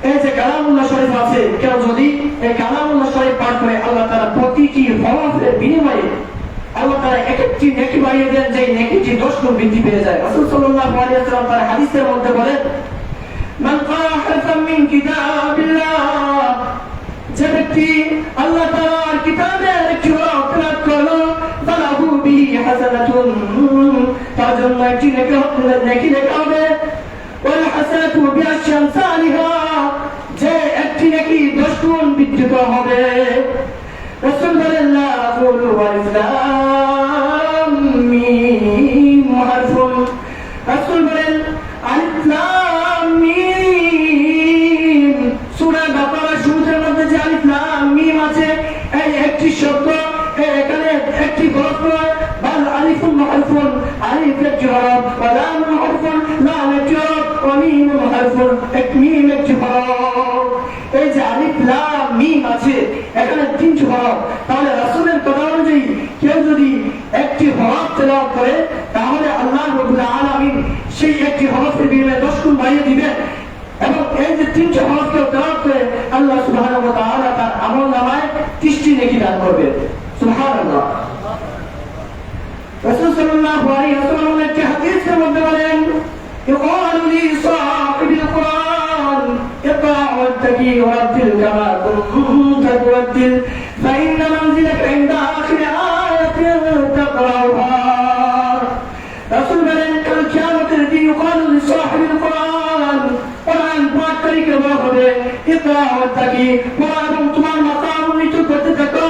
এই যে কালামুল্লাহ শরীফ আছে, কেউ যদি এই কালামুল্লাহ শরীফ পাঠ করে আল্লাহ তাআলা প্রতিটি হরফের বিনিময়ে আল্লাহ তাআলা একটি নেকি বাড়িয়ে দেন, যে নেকিটি 10 গুণ বৃদ্ধি পেয়ে যায়। রাসূল সাল্লাল্লাহু আলাইহি ওয়াসাল্লাম তার হাদিসের মধ্যে বলেন, মান ক্বারা হারফান মিন কিতাবিল্লাহ, যে ব্যক্তি আল্লাহ তাআলার কিতাবের একটি হরফ তেলাওয়াত করলো, ফালাহু বিহি হাসানাতুন, তার জন্য একটি নেকি লেখা হবে। ওয়াল হাসানাতু বিআশরি আমসালিহা, যে একটি নেকি 10 গুণ বৃদ্ধি হবে। রাসূল বলেন, লা আকুলু আলিফ লাম মিম হারফুন, রাসূল বলেন আলিফ লাম মিম, সূরা বাকারা শুরুর মধ্যে যে আলিফ লাম মিম আছে, এই একটি শব্দ, এখানে একটি হরফ নয়, বাল আলিফুন হারফুন, আলিফ একটি হরফ, ওয়া লামুন হারফুন, লাম একটি হরফ, ওয়া মিমুন হারফুন, এক মিম একটি হরফ। এই যে আলিফ লাম মিম আছে, এখানে 3টি হরফ। তাহলে রাসূলের কথা অনুযায়ী কেউ যদি একটি হরফ তেলাওয়াত করে, তাহলে আল্লাহ রাব্বুল আলামিন সেই একটি হরফের বিনিময়ে 10 গুণ বাড়িয়ে দিবেন। এবং এই যে 3টি হরফ কেউ তেলাওয়াত করে, আল্লাহ সুবহানাহু ওয়া তাআলা তার আমলনামায় 30টি নেকি দান করবে। সুবহানাল্লাহ। রাসূল সাল্লাল্লাহু আলাইহি ওয়াসাল্লাম একটি হাদিসের মধ্যে বলেন, ইউকালু লি সাহিবিল কুরআন ইকরা ওয়াত্তাকি ওয়ারাতিল কামা কুনতা তুরাতিল ফাইন্না মানজিলাকা ইনদা আখিরি আয়াতিন তাকরাউহা। রাসূল বলেন, কাল কিয়ামতের দিন ইউকালু লি সাহিবিল কুরআন, কুরআন পাঠকারীকে বলা হবে, ইকরা ওয়াত্তাকি, পড়ো এবং তোমার মাকাম উন্নীত করতে থাকো,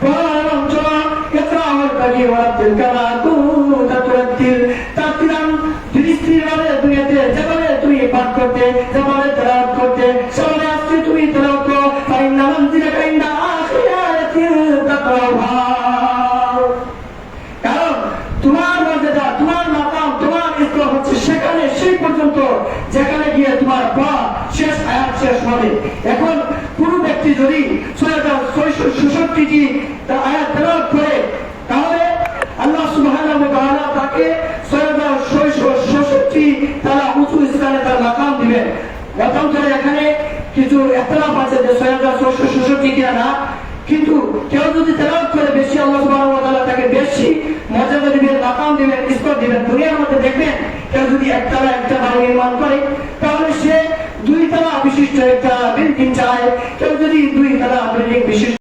পড়ো এবং চলো, ইকরা ওয়াত্তাকি ওয়ারাতিল কামা কুনতা তুরাতিল, তাকরাম দৃষ্টিভাবে দুনিয়াতে যেভাবে তুমি পাঠ করতে, যেভাবে তেলাওয়াত করতে, সেভাবে আজকে তুমি তেলাওয়াত করো, ফাইন্না মানজিলাকা ইনদা আখিরি আয়াতিন তাকরাউহা। কারণ তোমার মর্যাদা, তোমার মাকাম, তোমার স্তর হচ্ছে সেখানে, সেই পর্যন্ত যেখানে গিয়ে তোমার পড়া শেষ আয়াত শেষ হবে। এখন কোনো ব্যক্তি যদি 6666টি আয়াত তেলাওয়াত করে, তাহলে আল্লাহ সুবহানাহু ওয়া তাআলা তাকে 6666টি তারা উঁচু স্থানে তার মাকাম দিবেন। মতান্তরে এখানে কিছু ইখতিলাফ আছে যে 6666টি কিনা না, কিন্তু কেউ যদি তেলাওয়াত করে বেশি, আল্লাহ সুবহানাহু ওয়া তাআলা তাকে বেশি মর্যাদা দিবেন, মাকাম দিবেন, স্তর দিবেন। দুনিয়ার মধ্যে দেখবেন কেউ যদি একতলা একটা বাড়ি নির্মাণ করে, তাহলে সে 2 তলা বিশিষ্ট একটা বিল্ডিং চায়, কেউ যদি 2 তলা বিল্ডিং বিশিষ্ট